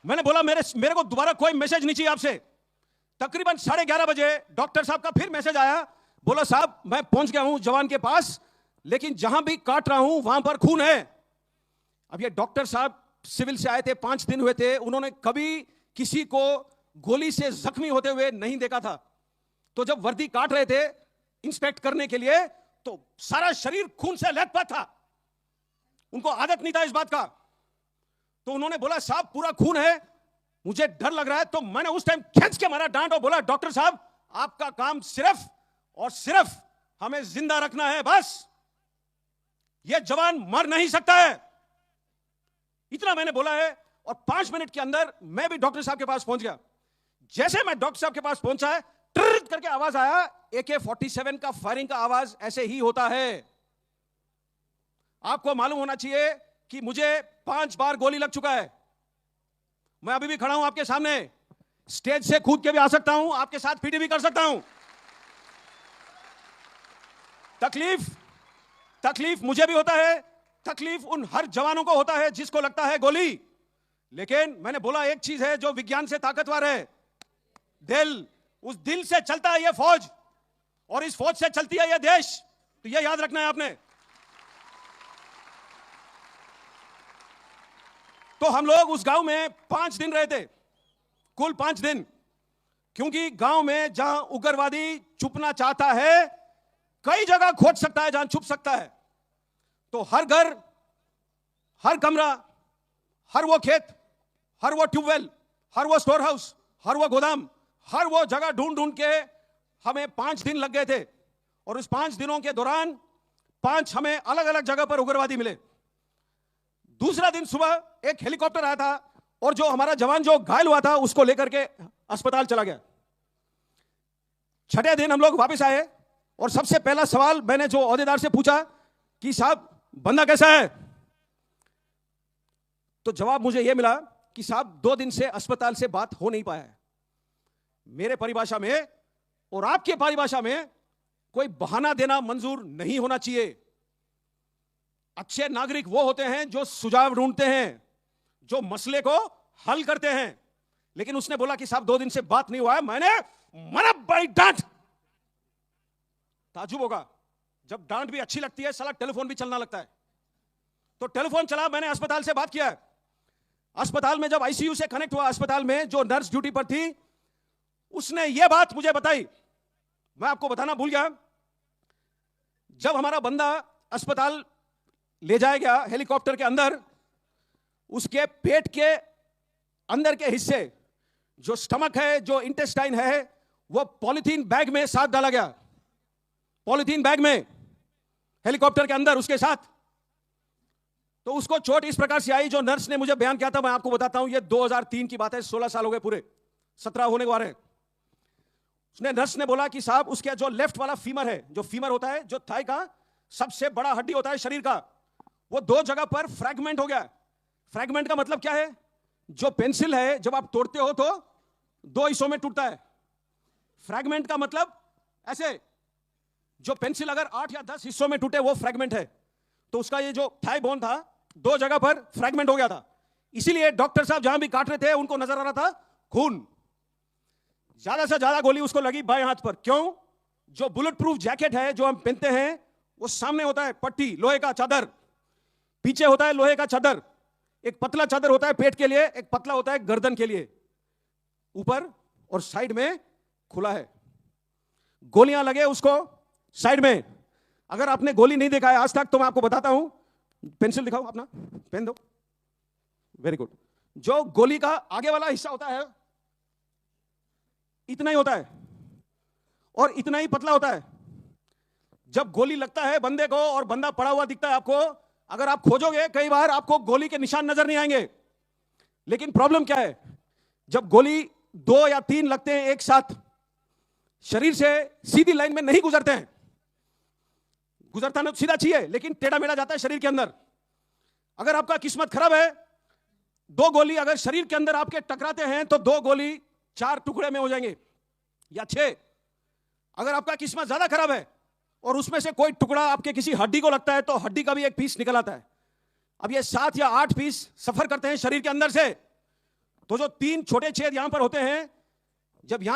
मैंने बोला मेरे को दोबारा कोई मैसेज नहीं चाहिए आपसे। तकरीबन 11:30 बजे डॉक्टर साहब का फिर मैसेज आया, बोला साहब मैं पहुंच गया हूं जवान के पास, लेकिन जहां भी काट रहा हूं वहां पर खून है। अब ये डॉक्टर साहब सिविल से आए थे, 5 दिन हुए थे, उन्होंने कभी किसी को गोली से जख्मी होते हुए नहीं देखा था। तो जब वर्दी काट रहे थे इंस्पेक्ट करने के लिए, तो सारा शरीर खून से लथपथ था, उनको आदत नहीं था इस बात का। तो उन्होंने बोला साहब पूरा खून है, मुझे डर लग रहा है। तो मैंने उस टाइम खींच के मारा डांट और बोला डॉक्टर साहब आपका काम सिर्फ और सिर्फ हमें जिंदा रखना है, बस यह जवान मर नहीं सकता है। इतना मैंने बोला है और 5 मिनट के अंदर मैं भी डॉक्टर साहब के पास पहुंच गया। जैसे मैं डॉक्टर साहब के पास पहुंचा है, ट्रिट करके आवाज आया, AK-47 का फायरिंग का आवाज ऐसे ही होता है। आपको मालूम होना चाहिए कि मुझे 5 बार गोली लग चुका है। मैं अभी भी खड़ा हूं आपके सामने, स्टेज से कूद के भी आ सकता हूं, आपके साथ पीटी भी कर सकता हूं। तकलीफ मुझे भी होता है, तकलीफ उन हर जवानों को होता है जिसको लगता है गोली। लेकिन मैंने बोला एक चीज है जो विज्ञान से ताकतवर है, दिल। उस दिल से चलता है यह फौज और इस फौज से चलती है यह देश। तो यह याद रखना है आपने। तो हम लोग उस गांव में 5 दिन रहे थे, कुल 5 दिन, क्योंकि गांव में जहां उग्रवादी छुपना चाहता है कई जगह खोज सकता है जहां छुप सकता है। तो हर घर, हर कमरा, हर वो खेत, हर वो ट्यूबवेल, हर वो स्टोर हाउस, हर वो गोदाम, हर वो जगह ढूंढ ढूंढ के हमें 5 दिन लग गए थे। और उस 5 दिनों के दौरान 5 हमें अलग अलग जगह पर उग्रवादी मिले। दूसरा दिन सुबह एक हेलीकॉप्टर आया था और जो हमारा जवान जो घायल हुआ था उसको लेकर के अस्पताल चला गया। छठे दिन हम लोग वापस आए और सबसे पहला सवाल मैंने जो ओहदेदार से पूछा कि साहब बंदा कैसा है, तो जवाब मुझे यह मिला कि साहब 2 दिन से अस्पताल से बात हो नहीं पाया है। मेरे परिभाषा में और आपके परिभाषा में कोई बहाना देना मंजूर नहीं होना चाहिए। अच्छे नागरिक वो होते हैं जो सुझाव ढूंढते हैं, जो मसले को हल करते हैं। लेकिन उसने बोला कि साहब 2 दिन से बात नहीं हुआ है। मैंने मरा बड़ी डांट। ताजुब होगा, जब डांट भी अच्छी लगती है साला टेलीफोन भी चलना लगता है। तो टेलीफोन चला, मैंने अस्पताल से बात किया। अस्पताल में जब ICU से कनेक्ट हुआ, अस्पताल में जो नर्स ड्यूटी पर थी उसने यह बात मुझे बताई, मैं आपको बताना भूल गया। जब हमारा बंदा अस्पताल ले जाया गया हेलीकॉप्टर के अंदर, उसके पेट के अंदर के हिस्से, जो स्टमक है, जो इंटेस्टाइन है, वो पॉलिथीन बैग में साथ डाला गया। पॉलिथीन बैग में हेलीकॉप्टर के अंदर उसके साथ। तो उसको चोट इस प्रकार से आई, जो नर्स ने मुझे बयान किया था मैं आपको बताता हूं। ये 2003 की बात है, 16 साल हो गए पूरे, 17 होने को आ रहे हैं। उसने नर्स ने बोला कि साहब उसके जो लेफ्ट वाला फीमर है, जो फीमर होता है, जो थाई का सबसे बड़ा हड्डी होता है शरीर का, वो 2 जगह पर फ्रैगमेंट हो गया। फ्रैगमेंट का मतलब क्या है? जो पेंसिल है जब आप तोड़ते हो तो 2 हिस्सों में टूटता है। फ्रैगमेंट का मतलब ऐसे, जो पेंसिल अगर 8 या 10 हिस्सों में टूटे वो फ्रैगमेंट है। तो उसका ये जो थाई बोन था 2 जगह पर फ्रैगमेंट हो गया था। इसीलिए डॉक्टर साहब जहां भी काट रहे थे उनको नजर आ रहा था खून। ज्यादा से ज्यादा गोली उसको लगी बाएं हाथ पर। क्यों? जो बुलेट प्रूफ जैकेट है जो हम पहनते हैं, वो सामने होता है पट्टी, लोहे का चादर, पीछे होता है लोहे का चादर। एक पतला चादर होता है पेट के लिए, एक पतला होता है गर्दन के लिए। ऊपर और साइड में खुला है। गोलियां लगे उसको साइड में। अगर आपने गोली नहीं देखा है आज तक तो मैं आपको बताता हूं। पेंसिल दिखाओ अपना, पेन दो, वेरी गुड। जो गोली का आगे वाला हिस्सा होता है इतना ही होता है और इतना ही पतला होता है। जब गोली लगता है बंदे को और बंदा पड़ा हुआ दिखता है आपको, अगर आप खोजोगे कई बार आपको गोली के निशान नजर नहीं आएंगे। लेकिन प्रॉब्लम क्या है? जब गोली 2 या 3 लगते हैं एक साथ, शरीर से सीधी लाइन में नहीं गुजरते हैं। गुजरता ना सीधा चाहिए, लेकिन टेढ़ा मेढ़ा जाता है शरीर के अंदर। अगर आपका किस्मत खराब है, 2 गोली अगर शरीर के अंदर आपके टकराते हैं तो 2 गोली 4 टुकड़े में हो जाएंगे या 6। अगर आपका किस्मत ज्यादा खराब है और उसमें से कोई टुकड़ा आपके किसी हड्डी को लगता है तो हड्डी का भी एक पीस निकल आता है। अब ये 7 या 8 पीस सफर करते हैं शरीर के अंदर से, तो जो 3 छोटे छेद यहां पर होते हैं, जब यहां